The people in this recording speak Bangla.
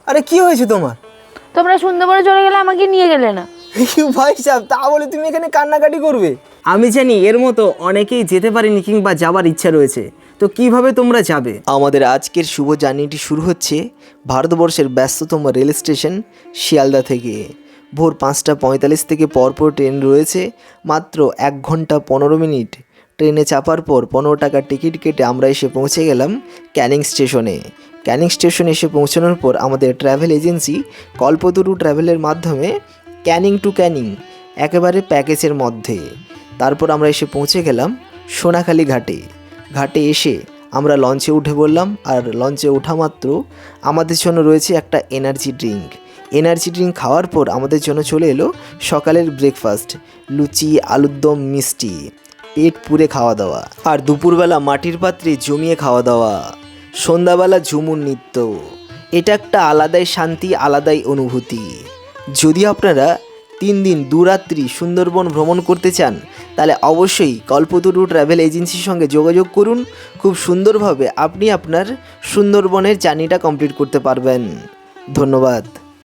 আরে কি হয়েছে তোমার? তোমরা সুন্দরবনে চলে গেলে আমাকে নিয়ে গেলে না। ভাই সাহেব, তা বলে তুমি এখানে কান্নাকাটি করবে? আমি জানি এর মতো অনেকেই যেতে পারেনি কিংবা যাবার ইচ্ছা রয়েছে, তো কিভাবে তোমরা যাবে? আমাদের আজকের শুভ জার্নিটি শুরু হচ্ছে ভারতবর্ষের ব্যস্ততম রেল স্টেশন শিয়ালদা থেকে। ভোর 5:45 থেকে পরপর ট্রেন রয়েছে। মাত্র 1 ঘন্টা 15 মিনিট ট্রেনে চাপার পর 15 টাকার টিকিট কেটে আমরা এসে পৌঁছে গেলাম ক্যানিং স্টেশনে। ক্যানিং স্টেশনে এসে পৌঁছানোর পর আমাদের ট্রাভেল এজেন্সি কল্পতরু ট্রাভেলের মাধ্যমে ক্যানিং টু ক্যানিং একেবারে প্যাকেজের মধ্যে। তারপর আমরা এসে পৌঁছে গেলাম সোনাখালি ঘাটে। ঘাটে এসে আমরা লঞ্চে উঠে পড়লাম, আর লঞ্চে ওঠা মাত্র আমাদের জন্য রয়েছে একটা এনার্জি ড্রিঙ্ক। এনার্জি ড্রিঙ্ক খাওয়ার পর আমাদের জন্য চলে এলো সকালের ব্রেকফাস্ট, লুচি, আলুর দম, মিষ্টি, পেট পুরে খাওয়া দাওয়া। আর দুপুরবেলা মাটির পাত্রে জমিয়ে খাওয়া দাওয়া, সন্ধ্যাবেলা ঝুমুর নৃত্য। এটা একটা আলাদাই শান্তি, আলাদাই অনুভূতি। যদি আপনারা 3 দিন 2 রাত্রি সুন্দরবন ভ্রমণ করতে চান, তাহলে অবশ্যই কল্পতরু ট্রাভেল এজেন্সির সঙ্গে যোগাযোগ করুন। খুব সুন্দরভাবে আপনি আপনার সুন্দরবনের জার্নিটা কমপ্লিট করতে পারবেন। ধন্যবাদ।